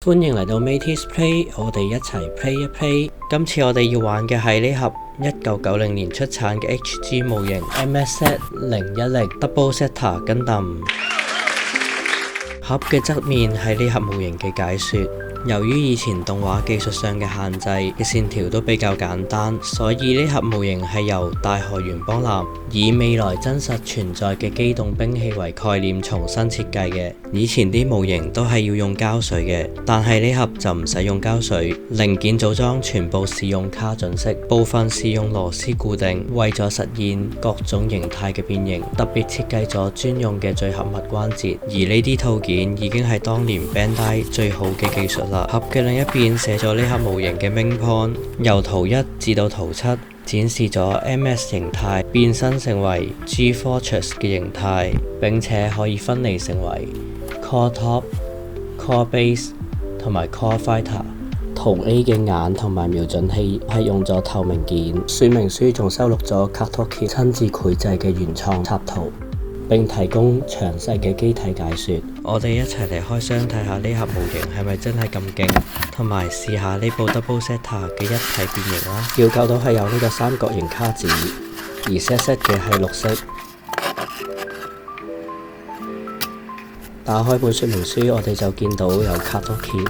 歡迎嚟到 Mateys Play， 我哋一齊 play 一 play。今次我哋要玩嘅係呢盒1990年出產嘅 HG 模型 MSZ010 Double Zeta Gundam。盒嘅側面係呢盒模型嘅解說。由於以前動畫技術上嘅限制，嘅線條都比較簡單，所以呢盒模型係由大河原邦男以未來真實存在嘅機動兵器為概念重新設計嘅。以前啲模型都係要用膠水嘅，但係呢盒就唔使用膠水，零件組裝全部使用卡準式，部分是用螺絲固定。為咗實現各種形態嘅變形，特別設計咗專用嘅聚合物關節，而呢啲套件已經係當年 Bandai 最好嘅技術。盒嘅另一邊寫咗呢盒模型嘅 main point， 由圖1至到圖7展示咗 MS 形態變身成為 G-Fortress 嘅形態，並且可以分離成為 Core Top、Core Base 同埋 Core Fighter。圖 A 嘅眼同埋瞄準器係用咗透明件。說明書仲收錄咗 Kato-Kid 親自繪製嘅原創插圖，並提供詳細嘅機體解說。我哋一齊嚟開箱睇下呢盒模型係咪真係咁勁，同埋試下呢部 Double Zeta 嘅一體變形啦。要救到係有呢個三角形卡紙，而 set 嘅係綠色。打開本說明書，我哋就見到有 Kato-Kid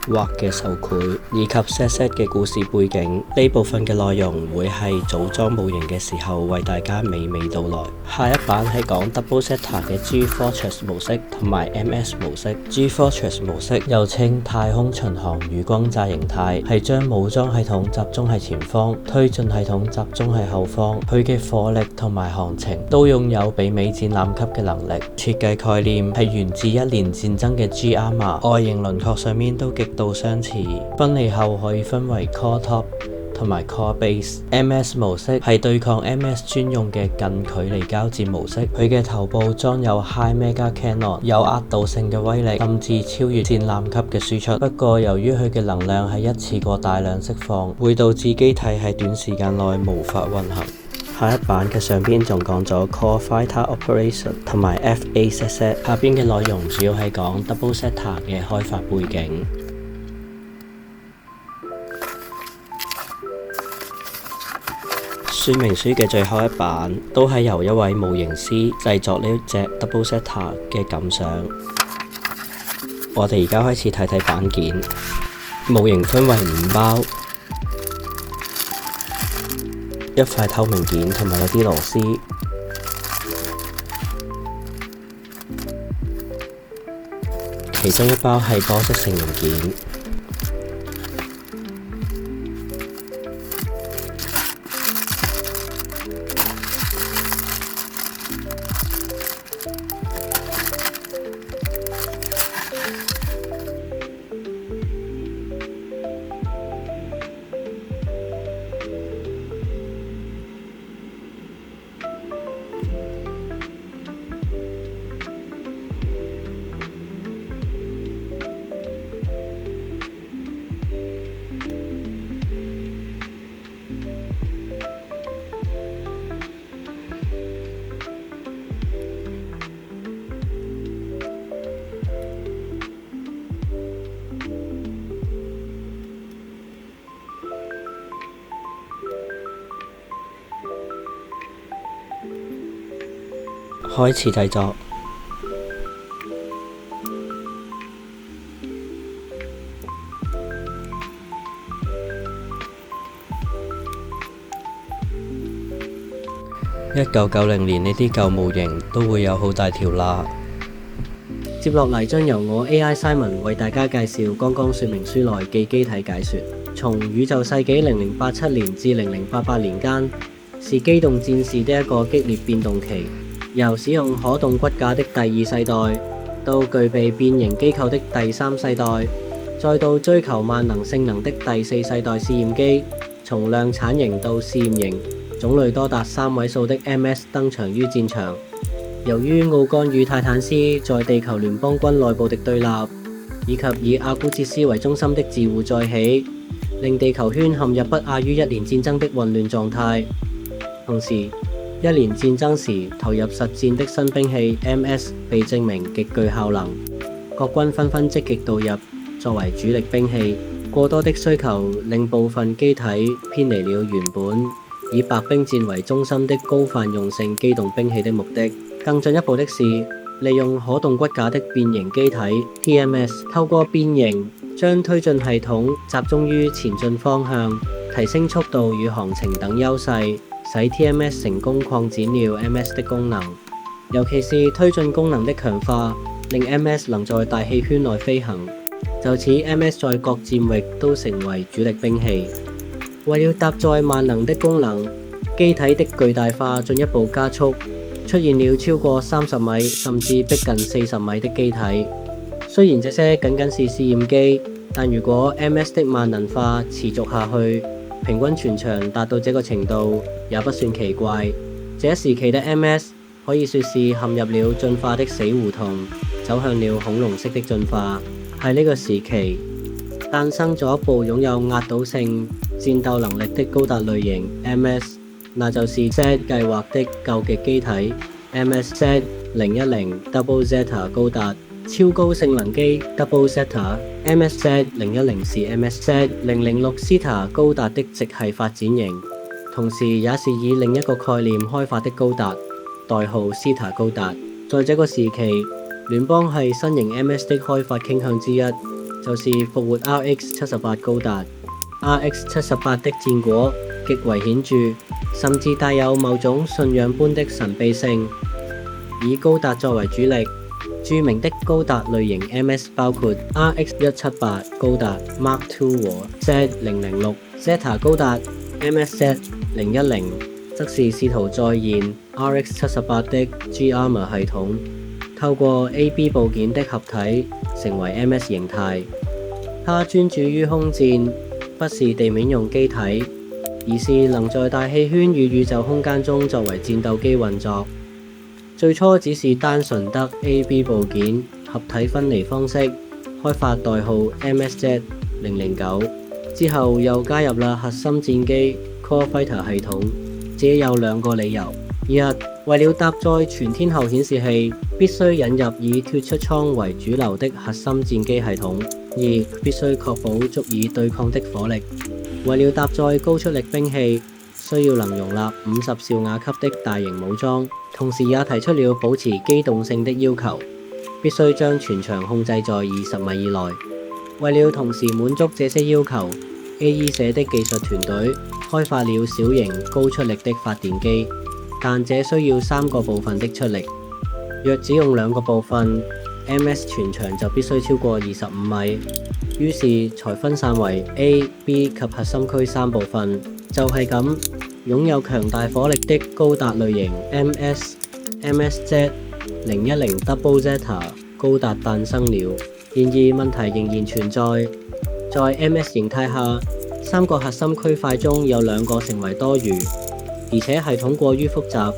畫嘅手繪以及 set 嘅故事背景。呢部分嘅內容會係組裝模型嘅時候為大家娓娓道來。下一版係講 Double Zeta 嘅 G-Fortress 模式同埋 MS 模式。G-Fortress 模式又稱太空巡航與轟炸形態，係將武裝系統集中喺前方，推進系統集中喺後方。佢嘅火力同埋航程都擁有媲美戰艦級嘅能力。設計概念係源自一年戰爭嘅 G-Armor， 外形輪廓上面都極度相似。分離後可以分為 Core Top 同埋 Core Base。MS 模式係對抗 MS 專用嘅近距離交戰模式。佢嘅頭部裝有 High Mega Cannon， 有壓倒性嘅威力，甚至超越戰艦級嘅輸出。不過由於佢嘅能量係一次過大量釋放，會導致機體喺短時間內無法運行。下一版嘅上邊仲講咗 Core Fighter Operation 同埋 FA Set。下邊嘅內容主要係講 Double Zeta 嘅開發背景。說明書嘅最後一版都係由一位模型師製作呢隻 Double Zeta 嘅感想。我哋而家開始睇睇版件。模型分為5包，一塊透明件同埋有啲螺絲。其中一包係玻色成型件。開始製作。1990年呢啲舊模型都會有好大條罅。接落嚟將由我 AI Simon 為大家介紹剛剛說明書內嘅機體解說。從宇宙世紀0087年至0088年間，是機動戰士的一個激烈變動期。由使用可動骨架的第2世代，到具備變形機構的第3世代，再到追求萬能性能的第4世代試驗機。從量產型到試驗型，種類多達3位數的 MS 登場於戰場。由於奧干與泰坦斯在地球聯邦軍內部的對立，以及以阿古哲斯為中心的自護再起，令地球圈陷入不亞於一年戰爭的混亂狀態。同時，一年戰爭時投入實戰的新兵器 MS 被證明極具效能，各軍紛紛積極導入，作為主力兵器。過多的需求令部分機體偏離了原本以白兵戰為中心的高泛用性機動兵器的目的。更進一步的是，利用可動骨架的變形機體 TMS， 透過變形將推進系統集中於前進方向，提升速度與航程等優勢，使 TMS 成功擴展了 MS 的功能。尤其是推進功能的強化，令 MS 能在大氣圈內飛行。就此 MS 在各戰域都成為主力兵器。為了搭載萬能的功能，機體的巨大化進一步加速，出現了超過30米甚至逼近40米的機體。雖然這些僅僅是試驗機，但如果 MS 的萬能化持續下去，平均全長達到這個程度也不算奇怪。這時期的 MS 可以說是陷入了進化的死胡同，走向了恐龍式的進化。喺呢個時期，誕生咗一部擁有壓倒性戰鬥能力的高達類型 MS， 那就是 Z 計劃的究極機體 MSZ-010 Double Zeta 高達。超高性能機 Double Zeta MSZ-010 是 MSZ-006 Zeta 高達的直系發展型，同時也是以另一個概念開發的高達，代號 Zeta 高達。在這個時期，聯邦係新型 MS 的開發傾向之一，就是復活 RX-78 高達。RX-78 的戰果極為顯著，甚至帶有某種信仰般的神秘性。以高達作為主力，著名的高達類型 MS 包括 RX-178 高達 Mark II 和 Z-006。Zeta 高達 MSZ-010 則是試圖再現 RX-78 的 G-Armor 系統，透過 AB 部件的合體成為 MS 形態。它專注於空戰，不是地面用機體，而是能在大氣圈與宇宙空間中作為戰鬥機運作。最初只是單純得 AB 部件合體分離方式，開發代號 MSZ-009，之後又加入了核心戰機 Core Fighter 系統。這有兩個理由：一，為了搭載全天候顯示器，必須引入以脫出艙為主流的核心戰機系統；二，必須確保足以對抗的火力。為了搭載高出力兵器，需要能容納50兆瓦級的大型武裝，同時也提出了保持機動性的要求，必須將全場控制在20米以內。為了同時滿足這些要求， AE 社的技術團隊開發了小型高出力的發電機，但這需要3個部分的出力。若只用2個部分， MS 全長就必須超過25米，於是才分散為 A、B 及核心區3部分。就係咁，擁有強大火力的高達類型 MSZ-010 Double Zeta 高達誕生了。然而問題仍然存在，在 MS 形態下，3個核心區塊中有2個成為多餘，而且系統過於複雜，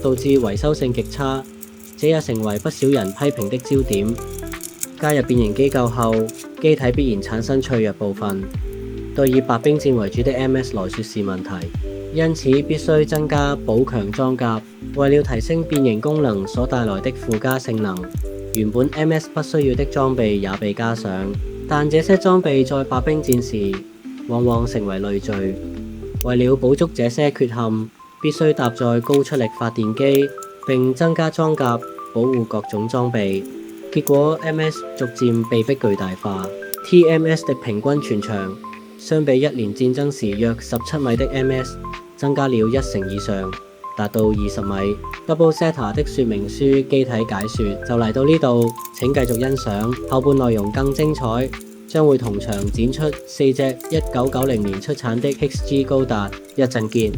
導致維修性極差，這也成為不少人批評的焦點。加入變形機構後，機體必然產生脆弱部分，對以白兵戰為主的 MS 來說是問題，因此必須增加補強裝甲。為了提升變形功能所帶來的附加性能，原本 MS 不需要的裝備也被加上，但這些裝備在白兵戰時往往成為累贅。為了補足這些缺陷，必須搭載高出力發電機，並增加裝甲保護各種裝備。結果 MS 逐漸被迫巨大化。TMS 的平均全長相比1年戰爭時約17米的 MS 增加了1成以上，達到20米。Double Zeta 的說明書機體解說就嚟到呢度，請繼續欣賞，後半內容更精彩，將會同場展出4隻1990年出產的 XG 高達，一陣見。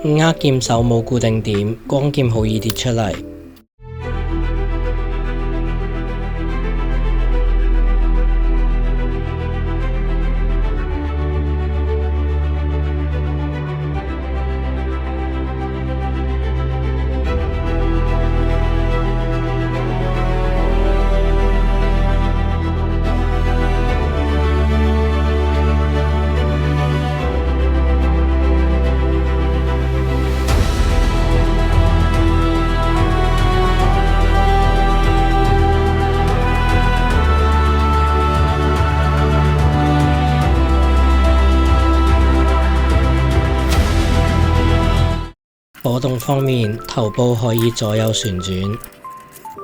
握劍手冇固定點，光劍好易跌出嚟。波動方面，頭部可以左右旋轉，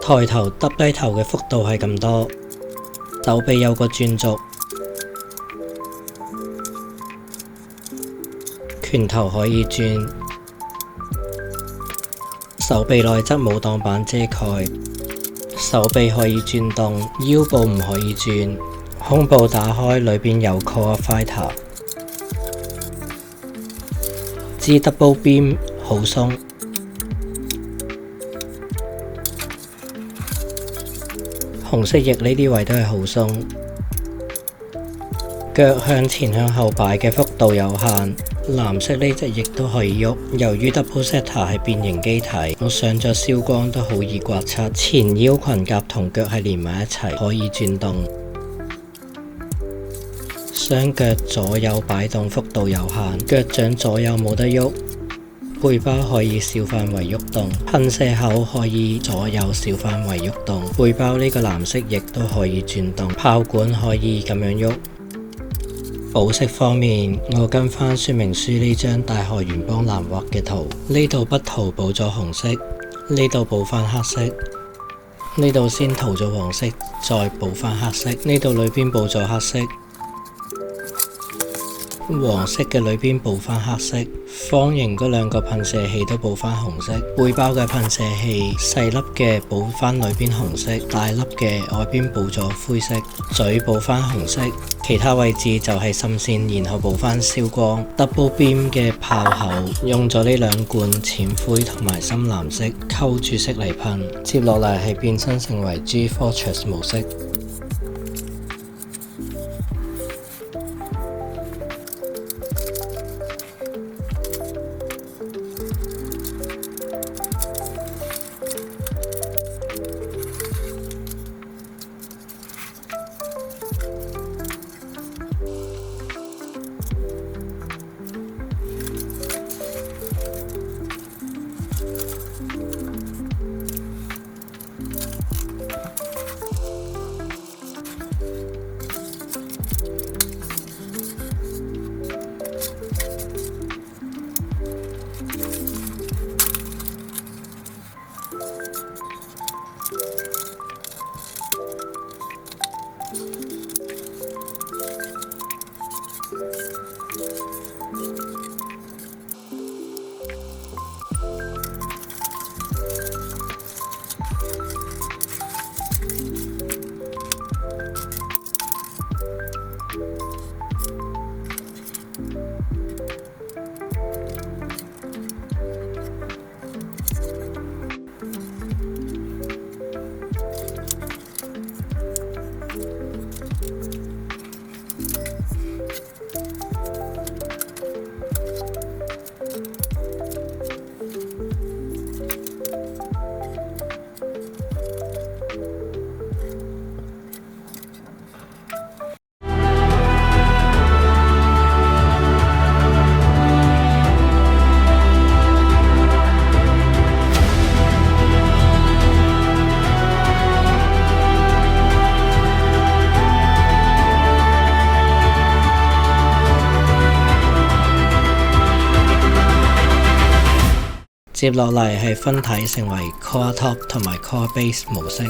抬頭耷低頭嘅幅度係咁多，手臂有個轉軸，拳頭可以轉，手臂內側冇擋板遮蓋，手臂可以轉動，腰部唔可以轉，胸部打開，裏邊有 Core Fighter， 支 Double Beam 好鬆，紅色翼呢啲位都係好鬆，腳向前向後擺嘅幅度有限，藍色呢隻翼都可以喐。由於 Double Setter 係變形機體，我上咗燒光都好易刮擦。前腰裙甲同腳係連埋一齊，可以轉動。雙腳左右擺動幅度有限，腳掌左右冇得喐。背包可以小範圍喐動，噴射口可以左右小範圍喐動。背包呢個藍色翼都可以轉動，炮管可以咁樣喐。補色方面，我跟翻說明書呢張大學原邦藍畫嘅圖，呢度不塗補咗紅色，呢度補翻黑色，呢度先塗咗黃色，再補翻黑色，呢度裏邊補咗黑色。黃色嘅裏邊補翻黑色，方形嗰兩個噴射器都補翻紅色，背包嘅噴射器細粒嘅補翻裏邊紅色，大粒嘅外邊補咗灰色，嘴補翻紅色，其他位置就係滲線，然後補翻燒光。Double Beam 嘅炮口用咗呢兩罐淺灰同埋深藍色溝住色嚟噴，接落嚟係變身成為 G-Fortress 模式。接落嚟係分體成為 Core Top 同埋 Core Base 模式。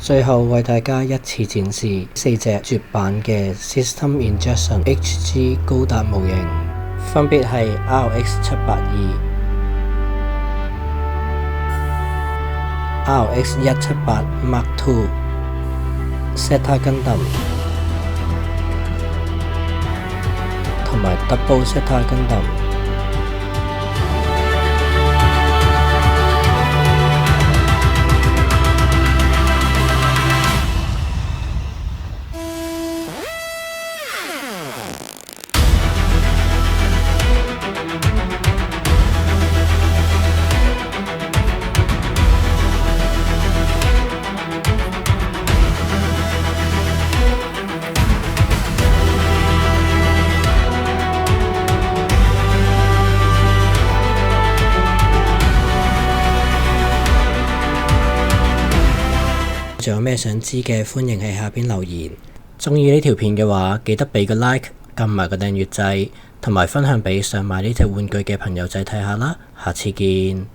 最後為大家一次展示4隻絕版嘅 System Injection HG 高達模型，分別係 RX-782、RX-178 Mark II、Zeta Gundam 同埋 Double Zeta Gundam。仲有咩想知嘅，歡迎喺下邊留言。鍾意呢條片嘅話，記得俾個 like，撳埋個訂閱掣，同埋分享俾想買呢隻玩具嘅朋友仔睇下啦。下次見。